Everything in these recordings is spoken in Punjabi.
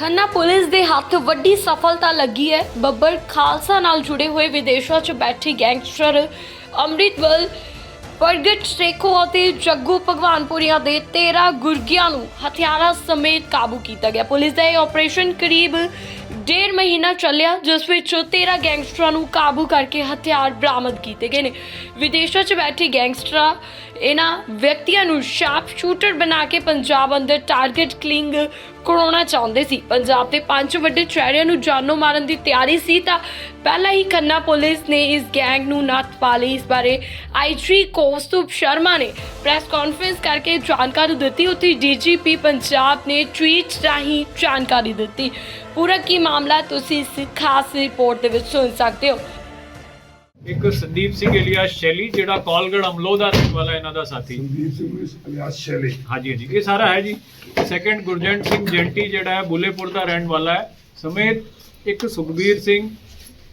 ਖੰਨਾ ਪੁਲਿਸ ਦੇ ਹੱਥ ਵੱਡੀ ਸਫਲਤਾ ਲੱਗੀ ਹੈ। ਬੱਬਰ ਖਾਲਸਾ ਨਾਲ ਜੁੜੇ ਹੋਏ ਵਿਦੇਸ਼ਾਂ 'ਚ ਬੈਠੇ ਗੈਂਗਸਟਰ ਅੰਮ੍ਰਿਤਪਾਲ ਪ੍ਰਗਟ ਸੇਖੋ ਅਤੇ ਜੱਗੂ ਭਗਵਾਨਪੁਰੀਆ ਦੇ 13 ਗੁਰਗਿਆਂ ਨੂੰ ਹਥਿਆਰਾਂ ਸਮੇਤ ਕਾਬੂ ਕੀਤਾ ਗਿਆ। ਪੁਲਿਸ ਦਾ ਇਹ ਆਪਰੇਸ਼ਨ ਕਰੀਬ 1.5 ਮਹੀਨਾ ਚੱਲਿਆ, ਜਿਸ ਵਿੱਚ 13 ਗੈਂਗਸਟਰਾਂ ਨੂੰ ਕਾਬੂ ਕਰਕੇ ਹਥਿਆਰ ਬਰਾਮਦ ਕੀਤੇ ਗਏ ਨੇ। ਵਿਦੇਸ਼ਾਂ 'ਚ ਬੈਠੇ ਗੈਂਗਸਟਰਾਂ ਇਹਨਾਂ ਵਿਅਕਤੀਆਂ ਨੂੰ ਸ਼ਾਰਪ ਸ਼ੂਟਰ ਬਣਾ ਕੇ ਪੰਜਾਬ ਅੰਦਰ ਟਾਰਗੇਟ ਕਿਲਿੰਗ ਕਰਾਉਣਾ ਚਾਹੁੰਦੇ ਸੀ। ਪੰਜਾਬ ਦੇ 5 ਵੱਡੇ ਚਿਹਰਿਆਂ ਨੂੰ ਜਾਨੋਂ ਮਾਰਨ ਦੀ ਤਿਆਰੀ ਸੀ ਤਾਂ ਪਹਿਲਾਂ ਹੀ ਖੰਨਾ ਪੁਲਿਸ ਨੇ ਇਸ ਗੈਂਗ ਨੂੰ ਨੱਥ ਪਾ ਲਈ। ਇਸ ਬਾਰੇ ਆਈਜੀ ਕੌਸਤੁਭ ਸ਼ਰਮਾ ਨੇ ਪ੍ਰੈਸ ਕਾਨਫਰੰਸ ਕਰਕੇ ਜਾਣਕਾਰੀ ਦਿੱਤੀ। ਉੱਥੇ ਡੀਜੀਪੀ ਪੰਜਾਬ ਨੇ ਟਵੀਟ ਰਾਹੀਂ ਜਾਣਕਾਰੀ ਦਿੱਤੀ। ਪੂਰਾ ਕੀ ਮਾਮਲਾ ਤੁਸੀਂ ਇਸ ਖਾਸ ਰਿਪੋਰਟ ਦੇ ਵਿੱਚ ਸੁਣ ਸਕਦੇ ਹੋ। एक संदीप सिंह एलियास शैली ਜਿਹੜਾ ਕਾਲਗੜ ਅਮਲੋ ਦਾ ਰਹਿਣ ਵਾਲਾ ਇਹਨਾਂ ਦਾ ਸਾਥੀ ਸੰਦੀਪ ਸਿੰਘ ਇਲਿਆਸ ਸ਼ੈਲੀ। ਹਾਂਜੀ ਹਾਂਜੀ ਇਹ ਸਾਰਾ ਹੈ ਜੀ। ਸੈਕੰਡ ਗੁਰਜੰਟ ਸਿੰਘ ਜੈਂਟੀ ਜਿਹੜਾ ਹੈ ਬੁਲੇਪੁਰ ਦਾ ਰਹਿਣ ਵਾਲਾ ਹੈ, ਸਮੇਤ ਇੱਕ ਸੁਖਬੀਰ ਸਿੰਘ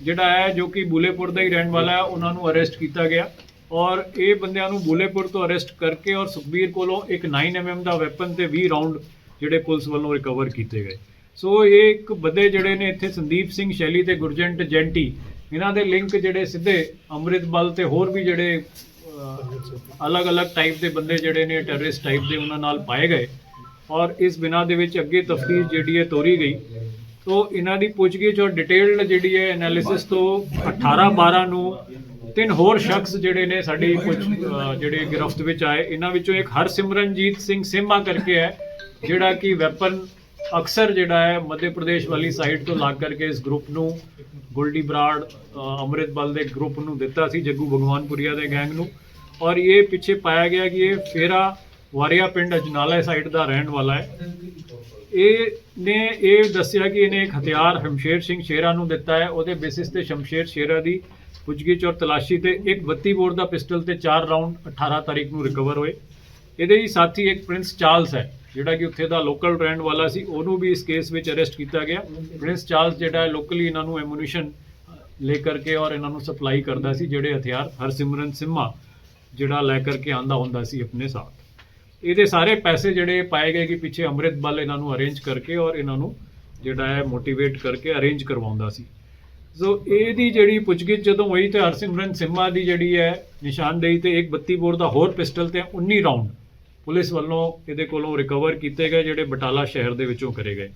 ਜਿਹੜਾ ਹੈ ਜੋ ਕਿ ਬੁਲੇਪੁਰ ਦਾ ਹੀ ਰਹਿਣ ਵਾਲਾ ਹੈ, ਉਹਨਾਂ ਨੂੰ ਅਰੈਸਟ ਕੀਤਾ ਗਿਆ। ਔਰ ਇਹ ਬੰਦਿਆਂ ਨੂੰ ਬੁਲੇਪੁਰ ਤੋਂ ਅਰੈਸਟ ਕਰਕੇ ਔਰ ਸੁਖਬੀਰ ਕੋਲੋਂ ਇੱਕ 9mm ਦਾ ਵੈਪਨ ਤੇ 20 ਰਾਉਂਡ ਜਿਹੜੇ ਪੁਲਿਸ ਵੱਲੋਂ ਰਿਕਵਰ ਕੀਤੇ ਗਏ। ਸੋ ਇਹ ਇੱਕ ਬੰਦੇ ਜਿਹੜੇ ਨੇ ਇੱਥੇ ਸੰਦੀਪ ਸਿੰਘ ਸ਼ੈਲੀ ਤੇ ਗੁਰਜੰਟ ਜੈਂਟੀ ਇਹਨਾਂ ਦੇ ਲਿੰਕ ਜਿਹੜੇ ਸਿੱਧੇ ਅੰਮ੍ਰਿਤਪਾਲ ਤੇ ਹੋਰ ਵੀ ਜਿਹੜੇ ਅਲੱਗ-ਅਲੱਗ ਟਾਈਪ ਦੇ ਬੰਦੇ ਜਿਹੜੇ ਨੇ ਟੈਰਰਿਸਟ ਟਾਈਪ ਦੇ ਉਹਨਾਂ ਨਾਲ ਪਾਏ ਗਏ। ਔਰ ਇਸ ਬਿਨਾਂ ਦੇ ਵਿੱਚ ਅੱਗੇ ਤਫਤੀਸ਼ ਜਿਹੜੀ ਹੈ ਤੋਰੀ ਗਈ। ਤੋਂ ਇਹਨਾਂ ਦੀ ਪੁੱਛਗਿੱਛ ਔਰ ਡਿਟੇਲਡ ਜਿਹੜੀ ਹੈ ਐਨਾਲਿਸਿਸ ਤੋਂ 18/12 ਨੂੰ 3 ਹੋਰ ਸ਼ਖਸ ਜਿਹੜੇ ਨੇ ਸਾਡੀ ਜਿਹੜੇ ਗਿਰਫਤ ਵਿੱਚ ਆਏ। ਇਹਨਾਂ ਵਿੱਚੋਂ ਇੱਕ ਹਰਸਿਮਰਨਜੀਤ ਸਿੰਘ ਸੇਮਾ ਕਰਕੇ ਹੈ ਜਿਹੜਾ ਕਿ ਵੈਪਨ ਅਕਸਰ ਜਿਹੜਾ ਹੈ ਮੱਧ ਪ੍ਰਦੇਸ਼ ਵਾਲੀ ਸਾਈਡ ਤੋਂ ਲੱਗ ਕਰਕੇ ਇਸ ਗਰੁੱਪ ਨੂੰ ਗੋਲਡੀ ਬਰਾੜ ਅੰਮ੍ਰਿਤਪਾਲ ਦੇ ਗਰੁੱਪ ਨੂੰ ਦਿੱਤਾ ਸੀ, ਜੱਗੂ ਭਗਵਾਨਪੁਰੀਆ ਦੇ ਗੈਂਗ ਨੂੰ। ਔਰ ਇਹ ਪਿੱਛੇ ਪਾਇਆ ਗਿਆ ਕਿ ਇਹ ਫੇਰਾ ਵਾਰੀਆ ਪਿੰਡ ਅਜਨਾਲਾ ਸਾਈਡ ਦਾ ਰਹਿਣ ਵਾਲਾ ਹੈ। ਇਹ ਦੱਸਿਆ ਕਿ ਇਹਨੇ ਇੱਕ ਹਥਿਆਰ ਸ਼ਮਸ਼ੇਰ ਸਿੰਘ ਸ਼ੇਰਾ ਨੂੰ ਦਿੱਤਾ ਹੈ। ਉਹਦੇ ਬੇਸਿਸ ਤੇ ਸ਼ਮਸ਼ੇਰ ਸ਼ੇਰਾ ਦੀ ਪੁੱਛਗਿੱਛ ਔਰ ਤਲਾਸ਼ੀ ਤੇ ਇੱਕ 32 ਬੋਰ ਦਾ ਪਿਸਟਲ ਤੇ 4 ਰਾਉਂਡ 18 ਤਾਰੀਖ ਨੂੰ ਰਿਕਵਰ ਹੋਏ। ਇਹਦੇ ਹੀ ਸਾਥੀ ਇੱਕ ਪ੍ਰਿੰਸ ਚਾਰਲਸ ਹੈ ਜਿਹੜਾ ਕਿ ਉੱਥੇ ਦਾ ਲੋਕਲ ਰਹਿਣ ਵਾਲਾ ਸੀ, ਉਹਨੂੰ ਵੀ ਇਸ ਕੇਸ ਵਿੱਚ ਅਰੈਸਟ ਕੀਤਾ ਗਿਆ। ਪ੍ਰਿੰਸ ਚਾਰਲਸ ਜਿਹੜਾ ਹੈ ਲੋਕਲੀ ਇਹਨਾਂ ਨੂੰ ਐਮੂਨੀਸ਼ਨ ਲੈ ਕਰਕੇ ਔਰ ਇਹਨਾਂ ਨੂੰ ਸਪਲਾਈ ਕਰਦਾ ਸੀ, ਜਿਹੜੇ ਹਥਿਆਰ ਹਰਸਿਮਰਨ ਸਿੰਮਾ ਜਿਹੜਾ ਲੈ ਕਰਕੇ ਆਂਦਾ ਹੁੰਦਾ ਸੀ ਆਪਣੇ ਸਾਥ। ਇਹਦੇ ਸਾਰੇ ਪੈਸੇ ਜਿਹੜੇ ਪਾਏ ਗਏ ਕਿ ਪਿੱਛੇ ਅੰਮ੍ਰਿਤਪਾਲ ਇਹਨਾਂ ਨੂੰ ਅਰੇਂਜ ਕਰਕੇ ਔਰ ਇਹਨਾਂ ਨੂੰ ਜਿਹੜਾ ਹੈ ਮੋਟੀਵੇਟ ਕਰਕੇ ਅਰੇਂਜ ਕਰਵਾਉਂਦਾ ਸੀ। ਸੋ ਇਹਦੀ ਜਿਹੜੀ ਪੁੱਛਗਿੱਛ ਜਦੋਂ ਹੋਈ ਤੇ ਹਰਸਿਮਰਨ ਸਿੰਮਾ ਦੀ ਜਿਹੜੀ ਹੈ ਨਿਸ਼ਾਨਦੇਹੀ ਤੇ ਇੱਕ 32 ਬੋਰ ਦਾ ਹੋਰ ਪਿਸਟਲ ਤੇ 19 ਰਾਉਂਡ ਪੁਲਿਸ ਵੱਲੋਂ ਇਹਦੇ ਕੋਲੋਂ ਰਿਕਵਰ ਕੀਤੇ ਗਏ, ਜਿਹੜੇ ਬਟਾਲਾ ਸ਼ਹਿਰ ਦੇ ਵਿੱਚੋਂ ਕਰੇ ਗਏ।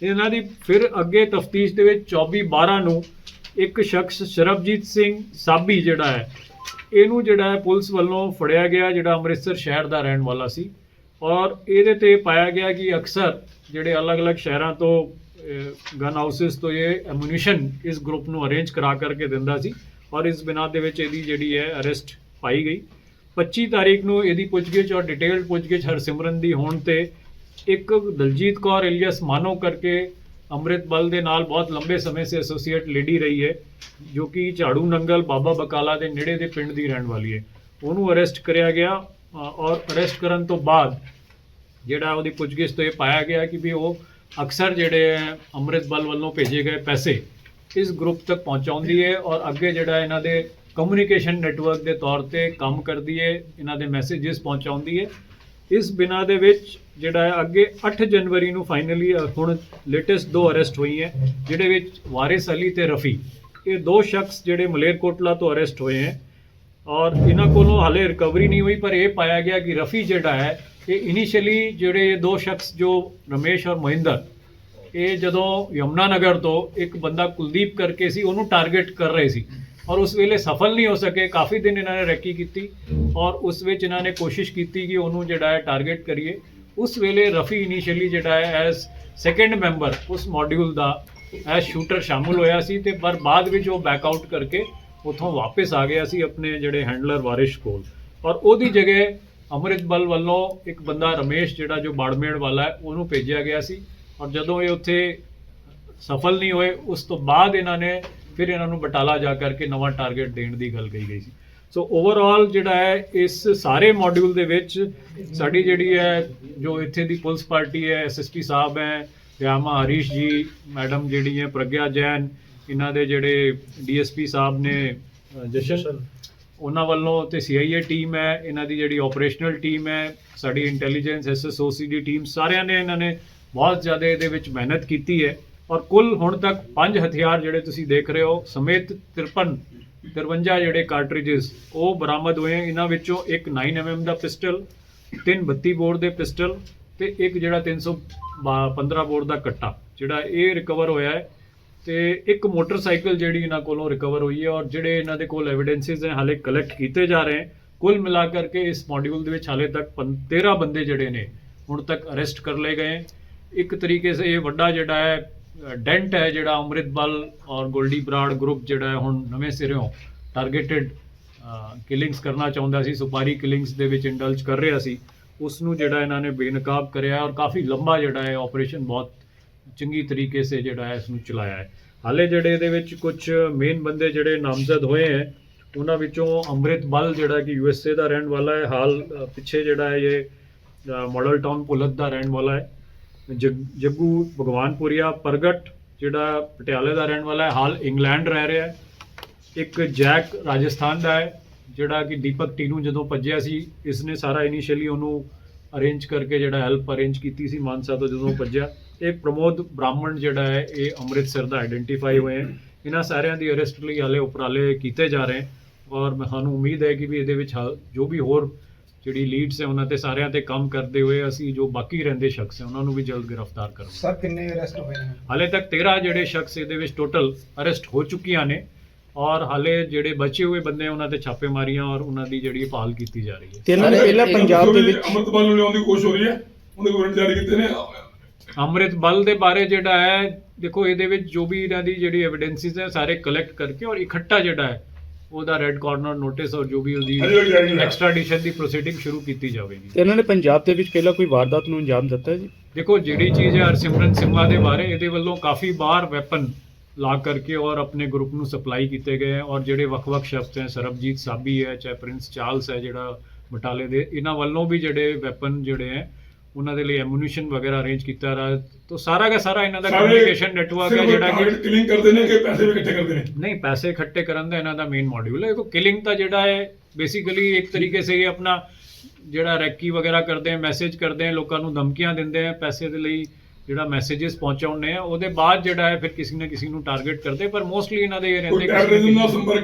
ਇਹਨਾਂ ਦੀ ਫਿਰ ਅੱਗੇ ਤਫਤੀਸ਼ ਦੇ ਵਿੱਚ 24/12 ਨੂੰ ਇੱਕ ਸ਼ਖਸ ਸ਼ਰਬਜੀਤ ਸਿੰਘ ਸਾਬੀ ਜਿਹੜਾ ਹੈ ਇਹਨੂੰ ਜਿਹੜਾ ਹੈ ਪੁਲਿਸ ਵੱਲੋਂ ਫੜਿਆ ਗਿਆ, ਜਿਹੜਾ ਅੰਮ੍ਰਿਤਸਰ ਸ਼ਹਿਰ ਦਾ ਰਹਿਣ ਵਾਲਾ ਸੀ। ਔਰ ਇਹਦੇ ਤੇ ਪਾਇਆ ਗਿਆ ਕਿ ਅਕਸਰ ਜਿਹੜੇ ਅਲੱਗ-ਅਲੱਗ ਸ਼ਹਿਰਾਂ ਤੋਂ ਗਨ ਹਾਊਸਿਸ ਤੋਂ ਇਹ ਐਮੂਨੀਸ਼ਨ ਇਸ ਗਰੁੱਪ ਨੂੰ ਅਰੇਂਜ ਕਰਾ ਕਰਕੇ ਦਿੰਦਾ ਸੀ। ਔਰ ਇਸ ਬਿਨਾਂ ਦੇ ਵਿੱਚ ਇਹਦੀ ਜਿਹੜੀ ਹੈ ਅਰੈਸਟ ਪਾਈ ਗਈ। 25 ਤਾਰੀਖ ਨੂੰ ਇਹਦੀ ਪੁੱਛਗਿੱਛ ਔਰ ਡਿਟੇਲਡ ਪੁੱਛਗਿੱਛ ਹਰਸਿਮਰਨ ਦੀ ਹੋਣ ਤੇ ਇੱਕ ਦਲਜੀਤ ਕੌਰ ਇਲੀਅਸ ਮਾਨੋ ਕਰਕੇ ਅੰਮ੍ਰਿਤਪਾਲ ਦੇ ਨਾਲ ਬਹੁਤ ਲੰਬੇ ਸਮੇਂ ਸੇ ਐਸੋਸੀਏਟ ਲੇਡੀ ਰਹੀ ਹੈ, ਜੋ ਕਿ ਝਾੜੂ ਨੰਗਲ ਬਾਬਾ ਬਕਾਲਾ ਦੇ ਨੇੜੇ ਦੇ ਪਿੰਡ ਦੀ ਰਹਿਣ ਵਾਲੀ ਹੈ। ਉਹਨੂੰ ਅਰੈਸਟ ਕਰਿਆ ਗਿਆ ਔਰ ਅਰੈਸਟ ਕਰਨ ਤੋਂ ਬਾਅਦ ਜਿਹੜਾ ਉਹਦੀ ਪੁੱਛਗਿੱਛ ਤੋਂ ਇਹ ਪਾਇਆ ਗਿਆ ਕਿ ਵੀ ਉਹ ਅਕਸਰ ਜਿਹੜੇ ਅੰਮ੍ਰਿਤਪਾਲ ਵੱਲੋਂ ਭੇਜੇ ਗਏ ਪੈਸੇ ਇਸ ਗਰੁੱਪ ਤੱਕ ਪਹੁੰਚਾਉਂਦੀ ਹੈ ਔਰ ਅੱਗੇ ਜਿਹੜਾ ਇਹਨਾਂ ਦੇ ਕਮਿਊਨੀਕੇਸ਼ਨ ਨੈਟਵਰਕ ਦੇ ਤੌਰ ਤੇ ਕੰਮ ਕਰਦੀ ਹੈ, ਇਹਨਾਂ ਦੇ ਮੈਸੇजेस ਪਹੁੰਚਾਉਂਦੀ ਹੈ। ਇਸ ਬਿਨਾਂ ਦੇ ਵਿੱਚ ਜਿਹੜਾ ਹੈ ਅੱਗੇ 8 ਜਨਵਰੀ ਨੂੰ ਫਾਈਨਲੀ ਹੁਣ ਲੇਟੈਸਟ 2 ਅਰੈਸਟ ਹੋਈ ਹੈ, ਜਿਹੜੇ ਵਿੱਚ ਵਾਰਿਸ ਅਲੀ ਤੇ ਰਫੀ, ਇਹ 2 ਸ਼ਖਸ ਜਿਹੜੇ ਮਲੇਰਕੋਟਲਾ ਤੋਂ ਅਰੈਸਟ ਹੋਏ ਹੈ। ਔਰ ਇਹਨਾਂ ਕੋਲੋਂ ਹਾਲੇ ਰਿਕਵਰੀ ਨਹੀਂ ਹੋਈ, ਪਰ ਇਹ ਪਾਇਆ ਗਿਆ ਕਿ ਰਫੀ ਜਿਹੜਾ ਹੈ ਇਹ ਇਨੀਸ਼ੀਅਲੀ ਜਿਹੜੇ 2 ਸ਼ਖਸ ਜੋ ਰਮੇਸ਼ ਔਰ ਮਹਿੰਦਰ, ਇਹ ਜਦੋਂ ਯਮੁਨਾ ਨਗਰ ਤੋਂ ਇੱਕ ਬੰਦਾ ਕੁਲਦੀਪ ਕਰਕੇ ਸੀ ਉਹਨੂੰ ਟਾਰਗੇਟ ਕਰ ਰਹੇ ਸੀ ਔਰ ਉਸ ਵੇਲੇ ਸਫਲ ਨਹੀਂ ਹੋ ਸਕੇ। ਕਾਫੀ ਦਿਨ ਇਹਨਾਂ ਨੇ ਰੈਕੀ ਕੀਤੀ ਔਰ ਉਸ ਵਿੱਚ ਇਹਨਾਂ ਨੇ ਕੋਸ਼ਿਸ਼ ਕੀਤੀ ਕਿ ਉਹਨੂੰ ਜਿਹੜਾ ਹੈ ਟਾਰਗੇਟ ਕਰੀਏ। ਉਸ ਵੇਲੇ ਰਫੀ ਇਨੀਸ਼ੀਅਲੀ ਜਿਹੜਾ ਹੈ ਐਜ਼ ਸੈਕੰਡ ਮੈਂਬਰ ਉਸ ਮੋਡਿਊਲ ਦਾ ਐਜ਼ ਸ਼ੂਟਰ ਸ਼ਾਮਲ ਹੋਇਆ ਸੀ ਤੇ ਪਰ ਬਾਅਦ ਵਿੱਚ ਉਹ ਬੈਕ ਆਊਟ ਕਰਕੇ ਉੱਥੋਂ ਵਾਪਸ ਆ ਗਿਆ ਸੀ ਆਪਣੇ ਜਿਹੜੇ ਹੈਂਡਲਰ ਵਾਰਿਸ਼ ਕੋਲ। ਔਰ ਉਹਦੀ ਜਗ੍ਹਾ ਅੰਮ੍ਰਿਤਪਾਲ ਵੱਲੋਂ ਇੱਕ ਬੰਦਾ ਰਮੇਸ਼ ਜਿਹੜਾ ਜੋ ਬਾੜਮੇੜ ਵਾਲਾ ਹੈ ਉਹਨੂੰ ਭੇਜਿਆ ਗਿਆ ਸੀ। ਔਰ ਜਦੋਂ ਇਹ ਉੱਥੇ ਸਫਲ ਨਹੀਂ ਹੋਏ ਉਸ ਤੋਂ ਬਾਅਦ ਇਹਨਾਂ ਨੇ ਫਿਰ ਇਹਨਾਂ ਨੂੰ ਬਟਾਲਾ ਜਾ ਕਰਕੇ ਨਵਾਂ ਟਾਰਗੇਟ ਦੇਣ ਦੀ ਗੱਲ ਕਹੀ ਗਈ ਸੀ। ਸੋ ਓਵਰਆਲ ਜਿਹੜਾ ਹੈ ਇਸ ਸਾਰੇ ਮੋਡਿਊਲ ਦੇ ਵਿੱਚ ਸਾਡੀ ਜਿਹੜੀ ਹੈ ਜੋ ਇੱਥੇ ਦੀ ਪੁਲਿਸ ਪਾਰਟੀ ਹੈ, ਐਸਐਸਪੀ ਸਾਹਿਬ ਹੈ, ਰਿਆਮਾ ਹਰੀਸ਼ ਜੀ ਮੈਡਮ ਜਿਹੜੀ ਹੈ, ਪ੍ਰਗਿਆ ਜੈਨ, ਇਹਨਾਂ ਦੇ ਜਿਹੜੇ ਡੀਐਸਪੀ ਸਾਹਿਬ ਨੇ ਜਸ਼ਨ, ਉਹਨਾਂ ਵੱਲੋਂ ਤੇ ਸੀਆਈਏ ਟੀਮ ਹੈ, ਇਹਨਾਂ ਦੀ ਜਿਹੜੀ ਆਪਰੇਸ਼ਨਲ ਟੀਮ ਹੈ, ਸਾਡੀ ਇੰਟੈਲੀਜੈਂਸ ਐਸਐਸਓਸੀ ਦੀ ਟੀਮ, ਸਾਰਿਆਂ ਨੇ ਇਹਨਾਂ ਨੇ ਬਹੁਤ ਜ਼ਿਆਦਾ ਇਹਦੇ ਵਿੱਚ ਮਿਹਨਤ ਕੀਤੀ ਹੈ ਔਰ ਕੁੱਲ ਹੁਣ ਤੱਕ 5 ਹਥਿਆਰ ਜਿਹੜੇ ਤੁਸੀਂ ਦੇਖ ਰਹੇ ਹੋ ਸਮੇਤ 53 ਜਿਹੜੇ ਕਾਰਟ੍ਰਿਜਸ ਉਹ ਬਰਾਮਦ ਹੋਏ ਹੈ। ਇਹਨਾਂ ਵਿੱਚੋਂ ਇੱਕ 9mm ਦਾ ਪਿਸਟਲ, 3 32 ਬੋਰ ਦੇ ਪਿਸਟਲ ਤੇ ਇੱਕ ਜਿਹੜਾ 315 ਬੋਰ ਦਾ ਕੱਟਾ ਜਿਹੜਾ ਇਹ ਰਿਕਵਰ ਹੋਇਆ ਹੈ ਤੇ ਇੱਕ ਮੋਟਰਸਾਈਕਲ ਜਿਹੜੀ ਇਹਨਾਂ ਕੋਲੋਂ ਰਿਕਵਰ ਹੋਈ ਹੈ ਔਰ ਜਿਹੜੇ ਇਹਨਾਂ ਦੇ ਕੋਲ ਐਵੀਡੈਂਸਿਸ ਹੈ ਹਾਲੇ ਕਲੈਕਟ ਕੀਤੇ ਜਾ ਰਹੇ ਹਨ। ਕੁੱਲ ਮਿਲਾ ਕਰਕੇ ਇਸ ਮੋਡਿਊਲ ਦੇ ਵਿੱਚ ਹਾਲੇ ਤੱਕ 13 ਬੰਦੇ ਜਿਹੜੇ ਨੇ ਹੁਣ ਤੱਕ ਅਰੈਸਟ ਕਰ ਲਏ ਗਏ। ਇੱਕ ਤਰੀਕੇ ਸੇ ਇਹ ਵੱਡਾ ਜਿਹੜਾ ਹੈ ਡੈਂਟ ਹੈ ਜਿਹੜਾ ਅੰਮ੍ਰਿਤਪਾਲ ਔਰ ਗੋਲਡੀ ਬਰਾੜ ਗਰੁੱਪ ਜਿਹੜਾ ਹੈ ਹੁਣ ਨਵੇਂ ਸਿਰਿਓਂ ਟਾਰਗੇਟਡ ਕਿਲਿੰਗਸ ਕਰਨਾ ਚਾਹੁੰਦਾ ਸੀ, ਸੁਪਾਰੀ ਕਿਲਿੰਗਸ ਦੇ ਵਿੱਚ ਇੰਡਲਜ ਕਰ ਰਿਹਾ ਸੀ, ਉਸ ਨੂੰ ਜਿਹੜਾ ਇਹਨਾਂ ਨੇ ਬੇਨਕਾਬ ਕਰਿਆ ਔਰ ਕਾਫੀ ਲੰਬਾ ਜਿਹੜਾ ਹੈ ਆਪਰੇਸ਼ਨ ਬਹੁਤ ਚੰਗੀ ਤਰੀਕੇ ਸੇ ਜਿਹੜਾ ਹੈ ਇਸ ਨੂੰ ਚਲਾਇਆ ਹੈ। ਹਾਲੇ ਜਿਹੜੇ ਇਹਦੇ ਵਿੱਚ ਕੁਝ ਮੇਨ ਬੰਦੇ ਜਿਹੜੇ ਨਾਮਜ਼ਦ ਹੋਏ ਹੈ ਉਹਨਾਂ ਵਿੱਚੋਂ ਅੰਮ੍ਰਿਤਪਾਲ ਜਿਹੜਾ ਕਿ USA ਦਾ ਰਹਿਣ ਵਾਲਾ ਹੈ, ਹਾਲ ਪਿੱਛੇ ਜਿਹੜਾ ਹੈ ਇਹ ਮਾਡਲ ਟਾਊਨ ਪੁਲਤ ਦਾ ਰਹਿਣ ਵਾਲਾ ਹੈ। ਜੱਗੂ ਭਗਵਾਨਪੁਰੀਆ ਪ੍ਰਗਟ ਜਿਹੜਾ ਪਟਿਆਲੇ ਦਾ ਰਹਿਣ ਵਾਲਾ ਹੈ, ਹਾਲ ਇੰਗਲੈਂਡ ਰਹਿ ਰਿਹਾ ਹੈ। ਇੱਕ ਜੈਕ ਰਾਜਸਥਾਨ ਦਾ ਹੈ ਜਿਹੜਾ ਕਿ ਦੀਪਕ ਟੀਨੂ ਜਦੋਂ ਭੱਜਿਆ ਸੀ ਇਸਨੇ ਸਾਰਾ ਇਨੀਸ਼ੀਅਲੀ ਉਹਨੂੰ ਅਰੇਂਜ ਕਰਕੇ ਜਿਹੜਾ ਹੈਲਪ ਅਰੇਂਜ ਕੀਤੀ ਸੀ ਮਾਨਸਾ ਤੋਂ ਜਦੋਂ ਭੱਜਿਆ। ਇੱਕ ਪ੍ਰਮੋਦ ਬ੍ਰਾਹਮਣ ਜਿਹੜਾ ਹੈ ਇਹ ਅੰਮ੍ਰਿਤਸਰ ਦਾ ਆਈਡੈਂਟੀਫਾਈ ਹੋਏ ਹੈ। ਇਹਨਾਂ ਸਾਰਿਆਂ ਦੀ ਅਰੈਸਟ ਲਈ ਹਾਲੇ ਉਪਰਾਲੇ ਕੀਤੇ ਜਾ ਰਹੇ ਔਰ ਸਾਨੂੰ ਉਮੀਦ ਹੈ ਕਿ ਵੀ ਇਹਦੇ ਵਿੱਚ ਜੋ ਵੀ ਹੋਰ ਜਿਹੜੀ ਲੀਡਸ ਹੈ ਉਹਨਾਂ ਤੇ ਸਾਰਿਆਂ ਤੇ ਕੰਮ ਕਰਦੇ ਹੋਏ ਅਸੀਂ ਜੋ ਬਾਕੀ ਰਹਿੰਦੇ ਸ਼ਖਸ ਹੈ ਉਹਨਾਂ ਨੂੰ ਵੀ ਜਲਦ ਗ੍ਰਿਫਤਾਰ ਕਰਾਂਗੇ। ਸਰ ਕਿੰਨੇ ਅਰੈਸਟ ਹੋਏ ਨੇ? ਹਾਲੇ ਤੱਕ 13 ਜਿਹੜੇ ਸ਼ਖਸ ਇਹਦੇ ਵਿੱਚ ਟੋਟਲ ਅਰੈਸਟ ਹੋ ਚੁੱਕੀਆਂ ਨੇ ਔਰ ਹਾਲੇ ਜਿਹੜੇ ਬਚੇ ਹੋਏ ਬੰਦੇ ਉਹਨਾਂ ਤੇ ਛਾਪੇਮਾਰੀਆਂ ਔਰ ਉਹਨਾਂ ਦੀ ਜਿਹੜੀ ਭਾਲ ਕੀਤੀ ਜਾ ਰਹੀ ਹੈ। ਤਿੰਨ ਪਹਿਲਾਂ ਪੰਜਾਬ ਦੇ ਵਿੱਚ ਅੰਮ੍ਰਿਤਪਾਲ ਨੂੰ ਲਿਆਉਣ ਦੀ ਕੋਸ਼ਿਸ਼ ਹੋ ਰਹੀ ਹੈ, ਉਹਦੇ ਵਾਰੰਟ ਜਾਰੀ ਕੀਤੇ ਨੇ। ਅੰਮ੍ਰਿਤਪਾਲ ਦੇ ਬਾਰੇ ਜਿਹੜਾ ਹੈ ਦੇਖੋ ਇਹਦੇ ਵਿੱਚ ਜੋ ਵੀ ਇਹਨਾਂ ਦੀ ਜਿਹੜੀ ਐਵੀਡੈਂਸਿਸ ਹੈ ਸਾਰੇ ਕਲੈਕਟ ਕਰਕੇ ਔਰ ਇਕੱਠਾ ਜਿਹੜਾ ਹੈ ਉਹਦਾ ਰੈੱਡ ਕਾਰਨਰ ਨੋਟਿਸ ਔਰ ਜੋ ਵੀ ਉਹਦੀ ਐਕਸਟ੍ਰਾਡੀਸ਼ਨ ਦੀ ਪ੍ਰੋਸੀਡਿੰਗ ਸ਼ੁਰੂ ਕੀਤੀ ਜਾਵੇਗੀ। ਤੇ ਇਹਨਾਂ ਨੇ ਪੰਜਾਬ ਦੇ ਵਿੱਚ ਪਹਿਲਾਂ ਕੋਈ ਵਾਰਦਾਤ ਨੂੰ ਅੰਜਾਮ ਦਿੱਤਾ ਜੀ? ਦੇਖੋ ਜਿਹੜੀ ਚੀਜ਼ ਹੈ ਹਰਸਿਮਰਨ ਸਿੰਮਾ ਦੇ ਬਾਰੇ ਇਹਦੇ ਵੱਲੋਂ ਕਾਫੀ ਬਾਰ ਵੈਪਨ ਲਾ ਕਰਕੇ ਔਰ ਆਪਣੇ ਗਰੁੱਪ ਨੂੰ ਸਪਲਾਈ ਕੀਤੇ ਗਏ ਹੈ ਔਰ ਜਿਹੜੇ ਵੱਖ-ਵੱਖ ਸ਼ਖਸ ਹੈ ਸਰਬਜੀਤ ਸਾਬੀ ਹੈ ਚਾਹੇ ਪ੍ਰਿੰਸ ਚਾਰਲਸ ਹੈ ਜਿਹੜਾ ਬਟਾਲੇ ਦੇ, ਇਹਨਾਂ ਵੱਲੋਂ ਵੀ ਜਿਹੜੇ ਵੈਪਨ ਜਿਹੜੇ ਹੈ ਉਹਨਾਂ ਦੇ ਲਈ ਐਮੂਨੀਸ਼ਨ ਵਗੈਰਾ ਅਰੇਂਜ ਕੀਤਾ ਰਹਾ। ਤਾਂ ਸਾਰਾ ਦਾ ਸਾਰਾ ਇਹਨਾਂ ਦਾ ਕਮਿਊਨੀਕੇਸ਼ਨ ਨੈਟਵਰਕ ਹੈ ਜਿਹੜਾ ਕਿ ਕਿਲਿੰਗ ਕਰਦੇ ਨੇ ਕਿ ਪੈਸੇ ਵੀ ਇਕੱਠੇ ਕਰਦੇ ਨੇ। ਨਹੀਂ, ਪੈਸੇ ਇਕੱਠੇ ਕਰਨ ਦਾ ਇਹਨਾਂ ਦਾ ਮੇਨ ਮੋਡਿਊਲ ਹੈ। ਦੇਖੋ ਕਿਲਿੰਗ ਤਾਂ ਜਿਹੜਾ ਹੈ ਬੇਸਿਕਲੀ ਇੱਕ ਤਰੀਕੇ ਸੇ ਇਹ ਆਪਣਾ ਜਿਹੜਾ ਰੈਕੀ ਵਗੈਰਾ ਕਰਦੇ ਹੈ, ਮੈਸੇਜ ਕਰਦੇ ਹੈ, ਲੋਕਾਂ ਨੂੰ ਧਮਕੀਆਂ ਦਿੰਦੇ ਹੈ ਪੈਸੇ ਦੇ ਲਈ ਜਿਹੜਾ ਮੈਸੇजेस ਪਹੁੰਚਾਉਣੇ ਆ ਉਹਦੇ ਬਾਅਦ ਜਿਹੜਾ ਹੈ ਫਿਰ ਕਿਸੇ ਨਾ ਕਿਸੇ ਨੂੰ ਟਾਰਗੇਟ ਕਰਦੇ ਪਰ ਮੋਸਟਲੀ ਇਹਨਾਂ ਦੇ ਇਹ ਰਹਿੰਦੇ।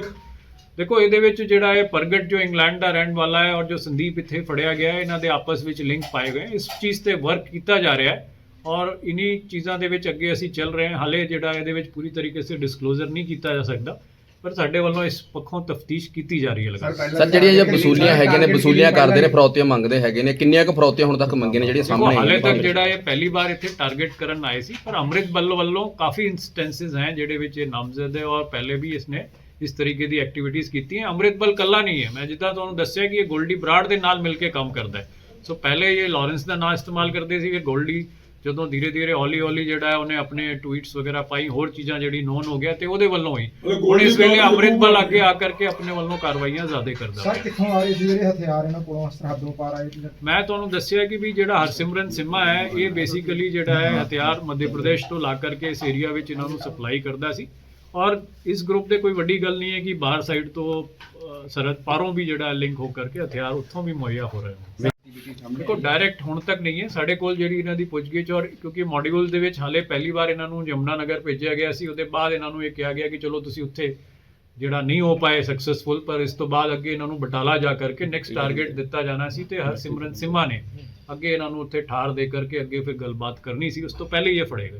ਦੇਖੋ ਇਹਦੇ ਵਿੱਚ ਜਿਹੜਾ ਹੈ ਪ੍ਰਗਟ ਜੋ ਇੰਗਲੈਂਡ ਦਾ ਰਹਿਣ ਵਾਲਾ ਹੈ ਔਰ ਜੋ ਸੰਦੀਪ ਇੱਥੇ ਫੜਿਆ ਗਿਆ ਹੈ ਇਹਨਾਂ ਦੇ ਆਪਸ ਵਿੱਚ ਲਿੰਕ ਪਾਏ ਗਏ। ਇਸ ਚੀਜ਼ ਤੇ ਵਰਕ ਕੀਤਾ ਜਾ ਰਿਹਾ ਹੈ ਔਰ ਇਨੀ ਚੀਜ਼ਾਂ ਦੇ ਵਿੱਚ ਅੱਗੇ ਅਸੀਂ ਚੱਲ ਰਹੇ ਹਾਂ। ਹਾਲੇ ਜਿਹੜਾ ਇਹਦੇ ਵਿੱਚ ਪੂਰੀ ਤਰੀਕੇ ਸੇ ਡਿਸਕਲੋਜ਼ਰ ਨਹੀਂ ਕੀਤਾ ਜਾ ਸਕਦਾ ਪਰ ਸਾਡੇ ਵੱਲੋਂ ਇਸ ਪੱਖੋਂ ਤਫਤੀਸ਼ ਕੀਤੀ ਜਾ ਰਹੀ ਹੈ ਲਗਾਤਾਰ। ਸਰ ਜਿਹੜੀਆਂ ਜੇ ਵਸੂਲੀਆਂ ਹੈਗੇ ਨੇ ਵਸੂਲੀਆਂ ਕਰਦੇ ਨੇ ਫਰੌਤੀਆਂ ਮੰਗਦੇ ਹੈਗੇ ਨੇ, ਕਿੰਨੀਆਂ ਕੁ ਫਰੌਤੀਆਂ ਹੁਣ ਤੱਕ ਮੰਗੀਆਂ ਨੇ ਜਿਹੜੀਆਂ ਸਾਹਮਣੇ ਹਾਲੇ ਤੱਕ ਜਿਹੜਾ ਇਹ ਪਹਿਲੀ ਵਾਰ ਇੱਥੇ ਟਾਰਗੇਟ ਕਰਨ ਆਏ ਸੀ ਪਰ ਅੰਮ੍ਰਿਤਪਾਲ ਵੱਲੋਂ ਕਾਫੀ ਇੰਸਟੈਂਸਸ ਹੈ ਜਿਹੜੇ ਵਿੱਚ ਇਹ ਨਾਮਜ਼ਦ ਹੈ ਔਰ ਪਹਿਲੇ ਵੀ ਇਸਨੇ ਇਸ ਤਰੀਕੇ ਦੀ ਐਕਟੀਵਿਟੀਜ਼ ਕੀਤੀਆਂ। ਅੰਮ੍ਰਿਤਪਾਲ ਕੱਲਾ ਨਹੀਂ ਹੈ, ਮੈਂ ਜਿੱਦਾਂ ਤੁਹਾਨੂੰ ਦੱਸਿਆ ਕਿ ਇਹ ਗੋਲਡੀ ਬਰਾੜ ਦੇ ਨਾਲ ਮਿਲ ਕੇ ਕੰਮ ਕਰਦਾ ਹੈ। ਸੋ ਪਹਿਲੇ ਇਹ ਲਾਰੈਂਸ ਦਾ ਨਾਮ ਇਸਤੇਮਾਲ ਕਰਦੇ ਸੀ, ਫਿਰ ਗੋਲਡੀ ਜਦੋਂ ਧੀਰੇ ਧੀਰੇ ਹੌਲੀ ਜਿਹੜਾ ਹੈ ਉਹਨੇ ਆਪਣੇ ਟਵੀਟਸ ਵਗੈਰਾ ਪਾਈ ਹੋਰ ਚੀਜ਼ਾਂ ਜਿਹੜੀ ਨੋਨ ਹੋ ਗਿਆ ਤੇ ਉਹਦੇ ਵੱਲੋਂ ਹੀ ਹੁਣ ਇਸ ਵੇਲੇ ਅੰਮ੍ਰਿਤਪਾਲ ਅੱਗੇ ਆ ਕਰਕੇ ਆਪਣੇ ਵੱਲੋਂ ਕਾਰਵਾਈਆਂ ਜ਼ਿਆਦਾ ਕਰਦਾ। ਸਰ ਕਿੱਥੋਂ ਆ ਰਹੇ ਸੀ ਜਿਹੜੇ ਹਥਿਆਰ ਇਹਨਾਂ ਕੋਲੋਂ ਸਰਹੱਦੋਂ ਪਾਰ ਆਏ? ਮੈਂ ਤੁਹਾਨੂੰ ਦੱਸਿਆ ਕਿ ਵੀ ਜਿਹੜਾ ਹਰਸਿਮਰਨ ਸਿੰਮਾ ਹੈ ਇਹ ਬੇਸਿਕਲੀ ਜਿਹੜਾ ਹੈ ਹਥਿਆਰ ਮੱਧ ਪ੍ਰਦੇਸ਼ ਤੋਂ ਲਾ ਕਰਕੇ ਇਸ ਏਰੀਆ ਵਿੱਚ ਇਹਨਾਂ ਨੂੰ ਸਪਲਾਈ ਕਰਦਾ ਸੀ ਔਰ ਇਸ ਗਰੁੱਪ ਦੇ ਕੋਈ ਵੱਡੀ ਗੱਲ ਨਹੀਂ ਹੈ ਕਿ ਬਾਹਰ ਸਾਈਡ ਤੋਂ ਸਰਹੱਦ ਪਾਰੋਂ ਵੀ ਜਿਹੜਾ ਲਿੰਕ ਹੋ ਕਰਕੇ ਹਥਿਆਰ ਉੱਥੋਂ ਵੀ ਮੁਹੱਈਆ ਹੋ ਰਹੇ ਨੇ। ਦੇਖੋ ਡਾਇਰੈਕਟ ਹੁਣ ਤੱਕ ਨਹੀਂ ਹੈ ਸਾਡੇ ਕੋਲ ਜਿਹੜੀ ਇਹਨਾਂ ਦੀ ਪੁੱਛਗਿੱਛ ਔਰ ਕਿਉਂਕਿ ਮੋਡਿਊਲ ਦੇ ਵਿੱਚ ਹਾਲੇ ਪਹਿਲੀ ਵਾਰ ਇਹਨਾਂ ਨੂੰ ਯਮੁਨਾ ਨਗਰ ਭੇਜਿਆ ਗਿਆ ਸੀ, ਉਹਦੇ ਬਾਅਦ ਇਹਨਾਂ ਨੂੰ ਇਹ ਕਿਹਾ ਗਿਆ ਕਿ ਚਲੋ ਤੁਸੀਂ ਉੱਥੇ ਜਿਹੜਾ ਨਹੀਂ ਹੋ ਪਾਏ ਸਕਸੈਸਫੁਲ ਪਰ ਇਸ ਤੋਂ ਬਾਅਦ ਅੱਗੇ ਇਹਨਾਂ ਨੂੰ ਬਟਾਲਾ ਜਾ ਕਰਕੇ ਨੈਕਸਟ ਟਾਰਗੇਟ ਦਿੱਤਾ ਜਾਣਾ ਸੀ ਤੇ ਹਰਸਿਮਰਨ ਸਿੰਮਾ ਨੇ ਅੱਗੇ ਇਹਨਾਂ ਨੂੰ ਉੱਥੇ ਠਾਰ ਦੇ ਕਰਕੇ ਅੱਗੇ ਫਿਰ ਗੱਲਬਾਤ ਕਰਨੀ ਸੀ, ਉਸ ਤੋਂ ਪਹਿਲੇ ਹੀ ਇਹ ਫੜੇ ਗਏ।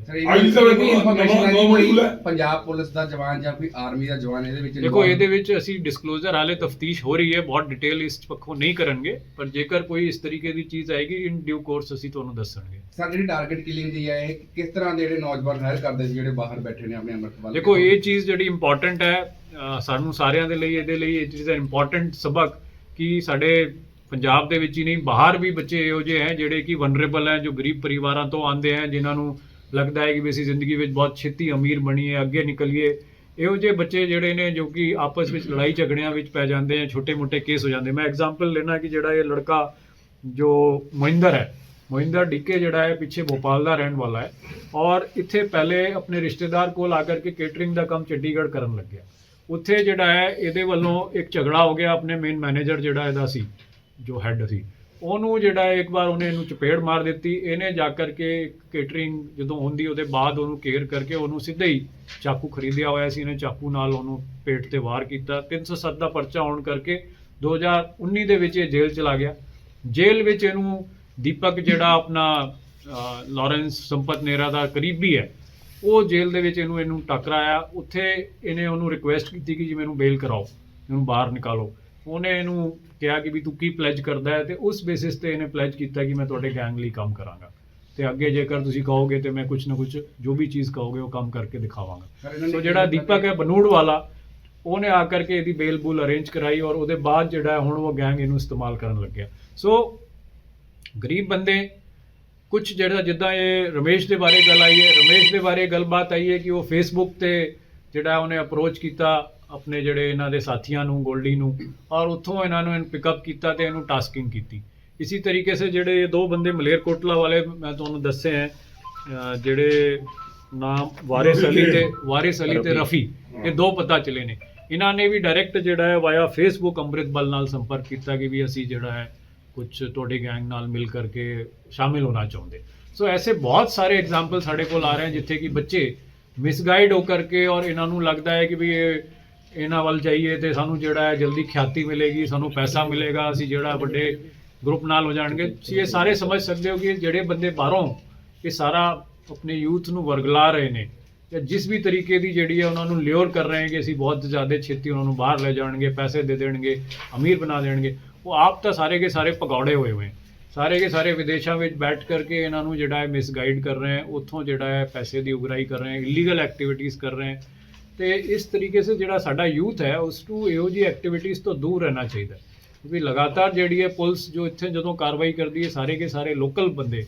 ਪੰਜਾਬ ਪੁਲਿਸ ਦਾ ਜਵਾਨ ਜਾਂ ਕੋਈ ਆਰਮੀ ਦਾ ਜਵਾਨ ਇਹਦੇ ਵਿੱਚ ਦੇਖੋ ਇਹਦੇ ਵਿੱਚ ਅਸੀਂ ਡਿਸਕਲੋਜ਼ਰ ਹਾਲੇ ਤਫਤੀਸ਼ ਹੋ ਰਹੀ ਹੈ, ਬਹੁਤ ਡਿਟੇਲ ਇਸ ਪੱਖੋਂ ਨਹੀਂ ਕਰਨਗੇ ਪਰ ਜੇਕਰ ਕੋਈ ਇਸ ਤਰੀਕੇ ਦੀ ਚੀਜ਼ ਆਏਗੀ ਇਨ ਡਿਊ ਕੋਰਸ ਅਸੀਂ ਤੁਹਾਨੂੰ ਦੱਸਣਗੇ। ਸਰ ਜਿਹੜੀ ਟਾਰਗੇਟ ਕਿਲਿੰਗ ਦੀ ਹੈ ਇਹ ਕਿਸ ਤਰ੍ਹਾਂ ਦੇ ਜਿਹੜੇ ਨੌਜਵਾਨ ਹਾਇਰ ਕਰਦੇ ਸੀ ਜਿਹੜੇ ਬਾਹਰ ਬੈਠੇ ਨੇ ਆਪਣੇ ਅੰਮ੍ਰਿਤਪਾਲ? ਦੇਖੋ ਇਹ ਚੀਜ਼ ਜਿਹੜੀ ਇੰਪੋਰਟੈਂਟ ਹੈ ਸਾਨੂੰ ਸਾਰਿਆਂ ਦੇ ਲਈ ਇਹਦੇ ਲਈ ਇਹ ਚੀਜ਼ ਦਾ ਇੰਪੋਰਟੈਂਟ ਸਬਕ ਕਿ ਸਾਡੇ ਪੰਜਾਬ ਦੇ ਵਿੱਚ ਹੀ ਨਹੀਂ ਬਾਹਰ ਵੀ ਬੱਚੇ ਇਹੋ ਜਿਹੇ ਹੈ ਜਿਹੜੇ ਕਿ ਵਨਰੇਬਲ ਹੈ, ਜੋ ਗਰੀਬ ਪਰਿਵਾਰਾਂ ਤੋਂ ਆਉਂਦੇ ਹੈ, ਜਿਨ੍ਹਾਂ ਨੂੰ ਲੱਗਦਾ ਹੈ ਕਿ ਵੀ ਅਸੀਂ ਜ਼ਿੰਦਗੀ ਵਿੱਚ ਬਹੁਤ ਛੇਤੀ ਅਮੀਰ ਬਣੀਏ ਅੱਗੇ ਨਿਕਲੀਏ। ਇਹੋ ਜਿਹੇ ਬੱਚੇ ਜਿਹੜੇ ਨੇ ਜੋ ਕਿ ਆਪਸ ਵਿੱਚ ਲੜਾਈ ਝਗੜਿਆਂ ਵਿੱਚ ਪੈ ਜਾਂਦੇ ਹੈ, ਛੋਟੇ ਮੋਟੇ ਕੇਸ ਹੋ ਜਾਂਦੇ। ਮੈਂ ਐਗਜ਼ਾਮਪਲ ਲੈਣਾ ਕਿ ਜਿਹੜਾ ਇਹ ਲੜਕਾ ਜੋ ਮੋਹਿੰਦਰ ਹੈ, ਮੋਹਿੰਦਰ ਡਿੱਕੇ ਜਿਹੜਾ ਹੈ ਪਿੱਛੇ ਭੋਪਾਲ ਦਾ ਰਹਿਣ ਵਾਲਾ ਹੈ ਔਰ ਇੱਥੇ ਪਹਿਲੇ ਆਪਣੇ ਰਿਸ਼ਤੇਦਾਰ ਕੋਲ ਆ ਕਰਕੇ ਕੇਟਰਿੰਗ ਦਾ ਕੰਮ ਚੰਡੀਗੜ੍ਹ ਕਰਨ ਲੱਗਿਆ। ਉੱਥੇ ਜਿਹੜਾ ਹੈ ਇਹਦੇ ਵੱਲੋਂ ਇੱਕ ਝਗੜਾ ਹੋ ਗਿਆ ਆਪਣੇ ਮੇਨ ਮੈਨੇਜਰ ਜਿਹੜਾ ਇਹਦਾ ਸੀ ਜੋ ਹੈੱਡ ਸੀ ਉਹਨੂੰ ਜਿਹੜਾ ਇੱਕ ਵਾਰ ਉਹਨੇ ਇਹਨੂੰ ਚਪੇੜ ਮਾਰ ਦਿੱਤੀ। ਇਹਨੇ ਜਾ ਕਰਕੇ ਕੇਟਰਿੰਗ ਜਦੋਂ ਹੁੰਦੀ ਉਹਦੇ ਬਾਅਦ ਉਹਨੂੰ ਕੇਅਰ ਕਰਕੇ ਉਹਨੂੰ ਸਿੱਧਾ ਹੀ ਚਾਕੂ ਖਰੀਦਿਆ ਹੋਇਆ ਸੀ, ਇਹਨੇ ਚਾਕੂ ਨਾਲ ਉਹਨੂੰ ਪੇਟ ਤੇ ਵਾਰ ਕੀਤਾ। 307 ਦਾ ਪਰਚਾ ਹੋਣ ਕਰਕੇ 2019 ਦੇ ਵਿੱਚ ਇਹ ਜੇਲ੍ਹ ਚਲਾ ਗਿਆ। ਜੇਲ੍ਹ ਵਿੱਚ ਇਹਨੂੰ ਦੀਪਕ ਜਿਹੜਾ ਆਪਣਾ ਲਾਰੈਂਸ ਸੰਪਤ ਨੇਹਰਾ ਦਾ ਕਰੀਬੀ ਹੈ, ਉਹ ਜੇਲ੍ਹ ਦੇ ਵਿੱਚ ਇਹਨੂੰ ਟੱਕਰਾਇਆ। ਉੱਥੇ ਇਹਨੇ ਉਹਨੂੰ ਰਿਕੁਐਸਟ ਕੀਤੀ ਕਿ ਜੀ ਮੈਨੂੰ ਬੇਲ ਕਰਾਓ, ਇਹਨੂੰ ਬਾਹਰ ਨਿਕਾਲੋ। ਉਹਨੇ ਇਹਨੂੰ ਕਿਹਾ ਕਿ ਵੀ ਤੂੰ ਕੀ ਪਲੈਜ ਕਰਦਾ ਹੈ, ਤੇ ਉਸ ਬੇਸਿਸ ਤੇ ਇਹਨੇ ਪਲੈਜ ਕੀਤਾ ਕਿ ਮੈਂ ਤੁਹਾਡੇ ਗੈਂਗ ਲਈ ਕੰਮ ਕਰਾਂਗਾ, ਤੇ ਅੱਗੇ ਜੇਕਰ ਤੁਸੀਂ ਕਹੋਗੇ ਤੇ ਮੈਂ ਕੁਝ ਨਾ ਕੁਝ ਜੋ ਵੀ ਚੀਜ਼ ਕਹੋਗੇ ਉਹ ਕੰਮ ਕਰਕੇ ਦਿਖਾਵਾਂਗਾ। ਸੋ ਜਿਹੜਾ ਦੀਪਕ ਹੈ ਬਨੂੜ ਵਾਲਾ, ਉਹਨੇ ਆ ਕਰਕੇ ਇਹਦੀ ਬੇਲ ਬੂਲ ਅਰੇਂਜ ਕਰਾਈ, ਔਰ ਉਹਦੇ ਬਾਅਦ ਜਿਹੜਾ ਹੁਣ ਉਹ ਗੈਂਗ ਇਹਨੂੰ ਇਸਤੇਮਾਲ ਕਰਨ ਲੱਗਿਆ। ਸੋ ਗਰੀਬ ਬੰਦੇ ਕੁਝ ਜਿਹੜਾ ਜਿੱਦਾਂ ਇਹ ਰਮੇਸ਼ ਦੇ ਬਾਰੇ ਗੱਲ ਆਈ ਹੈ, ਰਮੇਸ਼ ਦੇ ਬਾਰੇ ਗੱਲਬਾਤ ਆਈ ਹੈ ਕਿ ਉਹ ਫੇਸਬੁੱਕ ਤੇ ਜਿਹੜਾ ਉਹਨੇ ਅਪਰੋਚ ਕੀਤਾ ਆਪਣੇ ਜਿਹੜੇ ਇਹਨਾਂ ਦੇ ਸਾਥੀਆਂ ਨੂੰ, ਗੋਲਡੀ ਨੂੰ, ਔਰ ਉੱਥੋਂ ਇਹਨਾਂ ਨੂੰ ਪਿਕਅਪ ਕੀਤਾ ਤੇ ਇਹਨੂੰ ਟਾਸਕਿੰਗ ਕੀਤੀ। ਇਸੀ ਤਰੀਕੇ ਸੇ ਜਿਹੜੇ ਇਹ ਦੋ ਬੰਦੇ ਮਲੇਰਕੋਟਲਾ ਵਾਲੇ ਮੈਂ ਤੁਹਾਨੂੰ ਦੱਸੇ ਹੈ, ਜਿਹੜੇ ਨਾਮ ਵਾਰਿਸ ਅਲੀ ਤੇ ਰਫੀ, ਇਹ ਦੋ ਪਤਾ ਚਲੇ ਨੇ। ਇਹਨਾਂ ਨੇ ਵੀ ਡਾਇਰੈਕਟ ਜਿਹੜਾ ਹੈ ਵਾਇਆ ਫੇਸਬੁੱਕ ਅੰਮ੍ਰਿਤਪਾਲ ਨਾਲ ਸੰਪਰਕ ਕੀਤਾ ਕਿ ਵੀ ਅਸੀਂ ਜਿਹੜਾ ਹੈ ਕੁਝ ਤੁਹਾਡੇ ਗੈਂਗ ਨਾਲ ਮਿਲ ਕਰਕੇ ਸ਼ਾਮਿਲ ਹੋਣਾ ਚਾਹੁੰਦੇ। ਸੋ ਐਸੇ ਬਹੁਤ ਸਾਰੇ ਐਗਜ਼ਾਮਪਲ ਸਾਡੇ ਕੋਲ ਆ ਰਹੇ ਹਨ ਜਿੱਥੇ ਕਿ ਬੱਚੇ ਮਿਸਗਾਈਡ ਹੋ ਕਰਕੇ, ਔਰ ਇਹਨਾਂ ਨੂੰ ਲੱਗਦਾ ਹੈ ਕਿ ਵੀ ਇਹਨਾਂ ਵੱਲ ਜਾਈਏ ਤੇ ਸਾਨੂੰ ਜਿਹੜਾ ਹੈ ਜਲਦੀ ਖਿਆਤੀ ਮਿਲੇਗੀ, ਸਾਨੂੰ ਪੈਸਾ ਮਿਲੇਗਾ, ਅਸੀਂ ਜਿਹੜਾ ਵੱਡੇ ਗਰੁੱਪ ਨਾਲ ਹੋ ਜਾਣਗੇ। ਤੁਸੀਂ ਇਹ ਸਾਰੇ ਸਮਝ ਸਕਦੇ ਹੋ ਕਿ ਜਿਹੜੇ ਬੰਦੇ ਬਾਹਰੋਂ ਇਹ ਸਾਰਾ ਆਪਣੇ ਯੂਥ ਨੂੰ ਵਰਗਲਾ ਰਹੇ ਨੇ, ਜਾਂ ਜਿਸ ਵੀ ਤਰੀਕੇ ਦੀ ਜਿਹੜੀ ਹੈ ਉਹਨਾਂ ਨੂੰ ਲਿਓਰ ਕਰ ਰਹੇ ਹੈ ਕਿ ਅਸੀਂ ਬਹੁਤ ਜ਼ਿਆਦਾ ਛੇਤੀ ਉਹਨਾਂ ਨੂੰ ਬਾਹਰ ਲੈ ਜਾਣਗੇ, ਪੈਸੇ ਦੇ ਦੇਣਗੇ, ਅਮੀਰ ਬਣਾ ਦੇਣਗੇ, ਉਹ ਆਪ ਤਾਂ ਸਾਰੇ ਕੇ ਸਾਰੇ ਪਕੌੜੇ ਹੋਏ ਸਾਰੇ ਕੇ ਸਾਰੇ ਵਿਦੇਸ਼ਾਂ ਵਿੱਚ ਬੈਠ ਕਰਕੇ ਇਹਨਾਂ ਨੂੰ ਜਿਹੜਾ ਹੈ ਮਿਸਗਾਈਡ ਕਰ ਰਹੇ ਹੈ, ਉੱਥੋਂ ਜਿਹੜਾ ਹੈ ਪੈਸੇ ਦੀ ਉਗਰਾਈ ਕਰ ਰਹੇ ਹੈ, ਇਲੀਗਲ ਐਕਟੀਵਿਟੀਜ਼ ਕਰ ਰਹੇ ਹੈ। ਤੇ ਇਸ ਤਰੀਕੇ ਸੇ ਜਿਹੜਾ ਸਾਡਾ ਯੂਥ ਹੈ ਉਸ ਨੂੰ ਇਹੋ ਜਿਹੀ ਐਕਟੀਵਿਟੀਜ਼ ਤੋਂ ਦੂਰ ਰਹਿਣਾ ਚਾਹੀਦਾ, ਕਿਉਂਕਿ ਲਗਾਤਾਰ ਜਿਹੜੀ ਹੈ ਪੁਲਿਸ ਜੋ ਇੱਥੇ ਜਦੋਂ ਕਾਰਵਾਈ ਕਰਦੀ ਹੈ, ਸਾਰੇ ਕੇ ਸਾਰੇ ਲੋਕਲ ਬੰਦੇ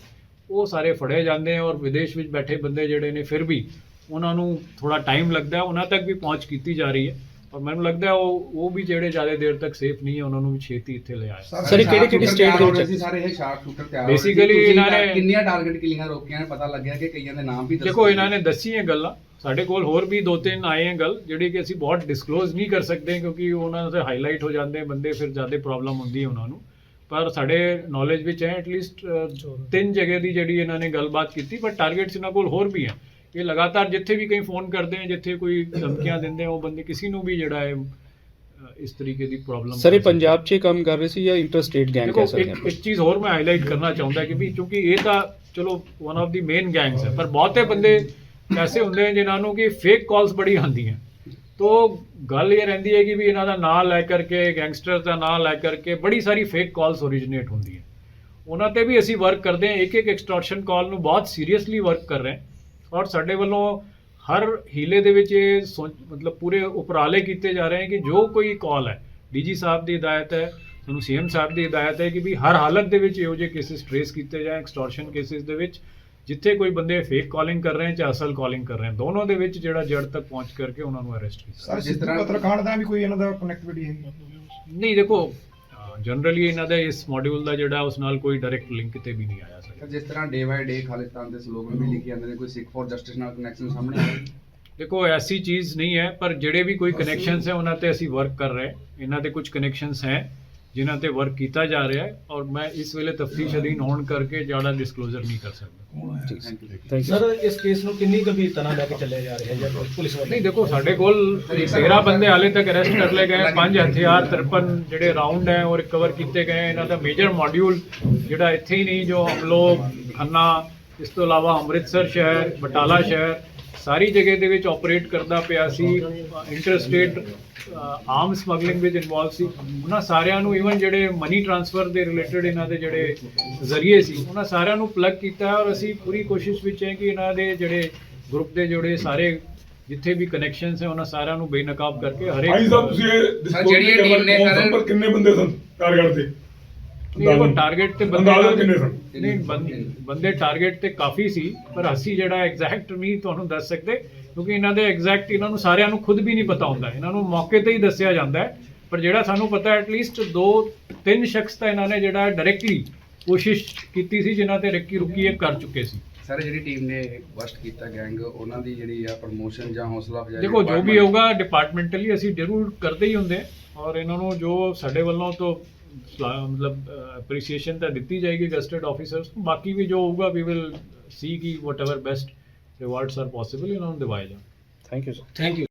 ਉਹ ਸਾਰੇ ਫੜੇ ਜਾਂਦੇ ਹੈ, ਔਰ ਵਿਦੇਸ਼ ਵਿੱਚ ਬੈਠੇ ਬੰਦੇ ਜਿਹੜੇ ਨੇ ਫਿਰ ਵੀ ਉਹਨਾਂ ਨੂੰ ਥੋੜਾ ਟਾਈਮ ਲੱਗਦਾ ਹੈ, ਉਹਨਾਂ ਤੱਕ ਵੀ ਪਹੁੰਚ ਕੀਤੀ ਜਾ ਰਹੀ ਹੈ। ਔਰ ਮੈਨੂੰ ਲੱਗਦਾ ਉਹ ਵੀ ਜਿਹੜੇ ਜ਼ਿਆਦਾ ਦੇਰ ਤੱਕ ਸੇਫ ਨਹੀਂ ਹੈ, ਉਹਨਾਂ ਨੂੰ ਵੀ ਛੇਤੀ ਇੱਥੇ ਲੈ ਆਏ। ਸਰ ਕਿਹੜੀ ਸਟੇਟ ਦੇ ਵਿੱਚ ਸਾਰੇ ਇਹ ਸ਼ਾਰਪ ਸ਼ੂਟਰ ਤਿਆਰ ਹੋਏ? ਬੇਸਿਕਲੀ ਇਹਨਾਂ ਨੇ ਕਿੰਨੀਆਂ ਟਾਰਗੇਟ ਕਿਲਿੰਗਾਂ ਰੋਕੀਆਂ ਨੇ, ਪਤਾ ਲੱਗਿਆ ਕਿ ਕਈਆਂ ਦੇ ਨਾਮ ਵੀ ਦੱਸੇ। ਦੇਖੋ ਇਹਨਾਂ ਨੇ ਦੱਸੀ ਹੈ ਗੱਲਾਂ, ਸਾਡੇ ਕੋਲ ਹੋਰ ਵੀ 2-3 ਆਏ ਹੈ ਗੱਲ, ਜਿਹੜੀ ਕਿ ਅਸੀਂ ਬਹੁਤ ਡਿਸਕਲੋਜ਼ ਨਹੀਂ ਕਰ ਸਕਦੇ ਕਿਉਂਕਿ ਉਹਨਾਂ ਦੇ ਹਾਈਲਾਈਟ ਹੋ ਜਾਂਦੇ ਬੰਦੇ, ਫਿਰ ਜ਼ਿਆਦਾ ਪ੍ਰੋਬਲਮ ਹੁੰਦੀ ਹੈ ਉਹਨਾਂ ਨੂੰ। ਪਰ ਸਾਡੇ ਨੌਲੇਜ ਵਿੱਚ ਹੈ ਐਟਲੀਸਟ 3 ਜਗ੍ਹਾ ਦੀ ਜਿਹੜੀ ਇਹਨਾਂ ਨੇ ਗੱਲਬਾਤ ਕੀਤੀ, ਪਰ ਟਾਰਗੇਟਸ ਇਹਨਾਂ ਕੋਲ ਹੋਰ ਵੀ ਹੈ। ਇਹ ਲਗਾਤਾਰ ਜਿੱਥੇ ਵੀ ਕਈ ਫੋਨ ਕਰਦੇ ਹੈ, ਜਿੱਥੇ ਕੋਈ ਧਮਕੀਆਂ ਦਿੰਦੇ ਉਹ ਬੰਦੇ ਕਿਸੇ ਨੂੰ ਵੀ ਜਿਹੜਾ ਹੈ ਇਸ ਤਰੀਕੇ ਦੀ ਪ੍ਰੋਬਲਮ। ਸਰ ਇਹ ਪੰਜਾਬ 'ਚ ਕੰਮ ਕਰ ਰਹੇ ਸੀ ਜਾਂ ਇੰਟਰ ਸਟੇਟ ਗੈਂਗ ਕਹਿ ਸਕਦੇ ਹਾਂ? ਇੱਕ ਚੀਜ਼ ਹੋਰ ਮੈਂ ਹਾਈਲਾਈਟ ਕਰਨਾ ਚਾਹੁੰਦਾ ਕਿ ਵੀ ਕਿਉਂਕਿ ਇਹ ਤਾਂ ਚਲੋ one of the main gangs ਹੈ, ਪਰ ਬਹੁਤੇ ਬੰਦੇ ਐਸੇ ਹੁੰਦੇ ਨੇ ਜਿਨ੍ਹਾਂ ਨੂੰ ਕਿ ਫੇਕ ਕਾਲਸ ਬੜੀ ਆਉਂਦੀਆਂ। ਤੋ ਗੱਲ ਇਹ ਰਹਿੰਦੀ ਹੈ ਕਿ ਵੀ ਇਹਨਾਂ ਦਾ ਨਾਂ ਲੈ ਕਰਕੇ, ਗੈਂਗਸਟਰ ਦਾ ਨਾਂ ਲੈ ਕਰਕੇ ਬੜੀ ਸਾਰੀ ਫੇਕ ਕਾਲਸ ਓਰੀਜਿਨੇਟ ਹੁੰਦੀ ਹੈ। ਉਹਨਾਂ ਤੇ ਵੀ ਅਸੀਂ ਵਰਕ ਕਰਦੇ ਹਾਂ, ਇੱਕ ਐਕਸਟੋਰਸ਼ਨ ਕਾਲ ਨੂੰ ਬਹੁਤ ਸੀਰੀਅਸਲੀ ਵਰਕ ਕਰ ਰਹੇ ਹਾਂ, ਔਰ ਸਾਡੇ ਵੱਲੋਂ ਹਰ ਹੀਲੇ ਦੇ ਵਿੱਚ ਇਹ ਮਤਲਬ ਪੂਰੇ ਉਪਰਾਲੇ ਕੀਤੇ ਜਾ ਰਹੇ ਹਨ ਕਿ ਜੋ ਕੋਈ ਕਾਲ ਹੈ, ਡੀਜੀ ਸਾਹਿਬ ਦੀ ਹਦਾਇਤ ਹੈ, ਸਾਨੂੰ ਸੀਐਮ ਸਾਹਿਬ ਦੀ ਹਦਾਇਤ ਹੈ ਕਿ ਵੀ ਹਰ ਹਾਲਤ ਦੇ ਵਿੱਚ ਇਹੋ ਜਿਹੇ ਕੇਸਿਸ ਟ੍ਰੇਸ ਕੀਤੇ ਜਾਣ। ਐਕਸਟੋਰਸ਼ਨ ਕੇਸਿਸ ਦੇ ਵਿੱਚ ਜਿੱਥੇ ਕੋਈ ਬੰਦੇ ਫੇਕ ਕਾਲਿੰਗ ਕਰ ਰਹੇ ਹਨ ਜਾਂ ਅਸਲ ਕਾਲਿੰਗ ਕਰ ਰਹੇ ਹਨ, ਦੋਨੋਂ ਦੇ ਵਿੱਚ ਜਿਹੜਾ ਜੜ ਤੱਕ ਪਹੁੰਚ ਕਰਕੇ ਉਹਨਾਂ ਨੂੰ ਅਰੈਸਟ ਕੀਤਾ। ਸਰ ਜਿਸ ਤਰ੍ਹਾਂ ਪੱਤਰਕਾਰ ਦਾ ਵੀ ਕੋਈ ਇਹਨਾਂ ਦਾ ਕਨੈਕਟੀਵਿਟੀ ਹੈਗੀ? ਨਹੀਂ, ਦੇਖੋ ਜਨਰਲੀ ਇਹਨਾਂ ਦਾ ਇਸ ਮੋਡਿਊਲ ਦਾ ਜਿਹੜਾ ਉਸ ਨਾਲ ਕੋਈ ਡਾਇਰੈਕਟ ਲਿੰਕ ਕਿਤੇ ਵੀ ਨਹੀਂ ਆਇਆ ਸਰ। ਜਿਸ ਤਰ੍ਹਾਂ ਡੇ ਬਾਈ ਡੇ ਖਾਲਿਸਤਾਨ ਦੇ ਸਲੋਗਨ ਵੀ ਲਿਖੇ ਜਾਂਦੇ ਨੇ, ਕੋਈ ਸਿੱਖ ਫॉर ਜਸਟਿਸ ਨਾਲ ਕਨੈਕਸ਼ਨ ਸਾਹਮਣੇ ਆਇਆ? ਦੇਖੋ ਐਸੀ ਚੀਜ਼ ਨਹੀਂ ਹੈ, ਪਰ ਜਿਹੜੇ ਵੀ ਕੋਈ ਕਨੈਕਸ਼ਨਸ ਹੈ ਉਹਨਾਂ ਤੇ ਅਸੀਂ ਵਰਕ ਕਰ ਰਹੇ ਹਾਂ। ਇਹਨਾਂ ਦੇ ਕੁਝ ਕਨੈਕਸ਼ਨਸ ਹੈ ਜਿਨ੍ਹਾਂ ਤੇ ਵਰਕ ਕੀਤਾ ਜਾ ਰਿਹਾ ਹੈ, ਔਰ ਮੈਂ ਇਸ ਵੇਲੇ ਤਫਤੀਸ਼ ਅਧੀਨ ਹੋਣ ਕਰਕੇ ਜ਼ਿਆਦਾ ਡਿਸਕਲੋਜ਼ਰ ਨਹੀਂ ਕਰ ਸਕਦਾ। ਸਰ ਇਸ ਕੇਸ ਨੂੰ ਕਿੰਨੀ ਗੰਭੀਰਤਾ ਨਾਲ ਲੈ ਕੇ ਚੱਲਿਆ ਜਾ ਰਿਹਾ ਹੈ ਜਾਂ ਪੁਲਿਸ ਵੱਲੋਂ? ਨਹੀਂ, ਦੇਖੋ ਸਾਡੇ ਕੋਲ 13 ਬੰਦੇ ਹਾਲੇ ਤੱਕ ਅਰੈਸਟ ਕਰ ਲਏ ਗਏ, 5 ਹਥਿਆਰ 53 ਜਿਹੜੇ ਰਾਉਂਡ ਹੈ ਉਹ ਰਿਕਵਰ ਕੀਤੇ ਗਏ। ਇਹਨਾਂ ਦਾ ਮੇਜਰ ਮੋਡਿਊਲ ਜਿਹੜਾ ਇੱਥੇ ਹੀ ਨਹੀਂ, ਜੋ ਹਮਲੋ ਖੰਨਾ, ਇਸ ਤੋਂ ਇਲਾਵਾ ਅੰਮ੍ਰਿਤਸਰ ਸ਼ਹਿਰ, ਬਟਾਲਾ ਸ਼ਹਿਰ, ਸਾਰੀ ਜਗ੍ਹਾ ਦੇ ਵਿੱਚ ਆਪਰੇਟ ਕਰਦਾ ਪਿਆ ਸੀ। ਇੰਟਰ ਸਟੇਟ ਆਰਮ ਸਮਗਲਿੰਗ ਵਿੱਚ ਇਨਵੋਲਵ ਸੀ। ਉਹਨਾਂ ਸਾਰਿਆਂ ਨੂੰ ਇਵਨ ਜਿਹੜੇ ਮਨੀ ਟ੍ਰਾਂਸਫਰ ਦੇ ਰਿਲੇਟਡ ਇਹਨਾਂ ਦੇ ਜਿਹੜੇ ਜ਼ਰੀਏ ਸੀ, ਉਹਨਾਂ ਸਾਰਿਆਂ ਨੂੰ ਪਲੱਗ ਕੀਤਾ, ਔਰ ਅਸੀਂ ਪੂਰੀ ਕੋਸ਼ਿਸ਼ ਵਿੱਚ ਹੈ ਕਿ ਇਹਨਾਂ ਦੇ ਜਿਹੜੇ ਗਰੁੱਪ ਦੇ ਜਿਹੜੇ ਸਾਰੇ ਜਿੱਥੇ ਵੀ ਕਨੈਕਸ਼ਨਸ ਹੈ ਉਹਨਾਂ ਸਾਰਿਆਂ ਨੂੰ ਬੇਨਕਾਬ ਕਰਕੇ ਹਰੇਕ ਭਾਈ ਸਾਹਿਬ ਤੁਸੀਂ ਜਿਹੜੀ ਟੀਮ ਨੇ ਸਰ ਕਿੰਨੇ ਬੰਦੇ ਸਨ ਟਾਰਗੇਟ ਤੇ? ਟਾਰਗੇਟ ਤੇ ਅੰਦਾਜ਼ਾ ਕਿੰਨੇ ਸਨ? ਨਹੀਂ, ਬੰਦੇ ਟਾਰਗੇਟ ਤੇ ਕਾਫੀ ਸੀ, ਪਰ ਅਸੀਂ ਜਿਹੜਾ ਐਗਜ਼ੈਕਟ ਨਹੀਂ ਤੁਹਾਨੂੰ ਦੱਸ ਸਕਦੇ ਕਿਉਂਕਿ ਇਹਨਾਂ ਦੇ ਐਗਜ਼ੈਕਟ ਇਹਨਾਂ ਨੂੰ ਸਾਰਿਆਂ ਨੂੰ ਖੁਦ ਵੀ ਨਹੀਂ ਪਤਾ ਹੁੰਦਾ। ਇਹਨਾਂ ਨੂੰ ਮੌਕੇ ਤੇ ਹੀ ਦੱਸਿਆ ਜਾਂਦਾ ਹੈ, ਪਰ ਜਿਹੜਾ ਸਾਨੂੰ ਪਤਾ ਐਟਲੀਸਟ 2-3 ਸ਼ਖਸ ਤਾਂ ਇਹਨਾਂ ਨੇ ਜਿਹੜਾ ਡਾਇਰੈਕਟਲੀ ਕੋਸ਼ਿਸ਼ ਕੀਤੀ ਸੀ, ਜਿਨ੍ਹਾਂ ਤੇ ਰੱਕੀ ਰੁਕੀ ਇਹ ਕਰ ਚੁੱਕੇ ਸੀ। ਸਰ ਜਿਹੜੀ ਟੀਮ ਨੇ ਬਸਟ ਕੀਤਾ ਗੈਂਗ, ਉਹਨਾਂ ਦੀ ਜਿਹੜੀ ਆ ਪ੍ਰਮੋਸ਼ਨ ਜਾਂ ਹੌਸਲਾ ਅਫਜ਼ਾਈ? ਦੇਖੋ ਜੋ ਵੀ ਹੋਊਗਾ ਡਿਪਾਰਟਮੈਂਟਲੀ ਅਸੀਂ ਜ਼ਰੂਰ ਕਰਦੇ ਹੀ ਹੁੰਦੇ, ਔਰ ਇਹਨਾਂ ਨੂੰ ਜੋ ਸਾਡੇ ਵੱਲੋਂ ਤੋਂ मतलब ਅਪਰੀਸੀਏਸ਼ਨ ਤਾਂ ਦਿੱਤੀ ਜਾਏਗੀ ਗਸਟਡ ਆਫੀਸਰਸ ਨੂੰ। ਬਾਕੀ ਵੀ ਜੋ ਹੋਊਗਾ ਵੀ ਵਿਲ ਸੀ ਕਿ whatever best rewards are possible ਇਹਨਾਂ ਨੂੰ ਦਿਵਾਏ ਜਾਣ। Thank you sir. Thank you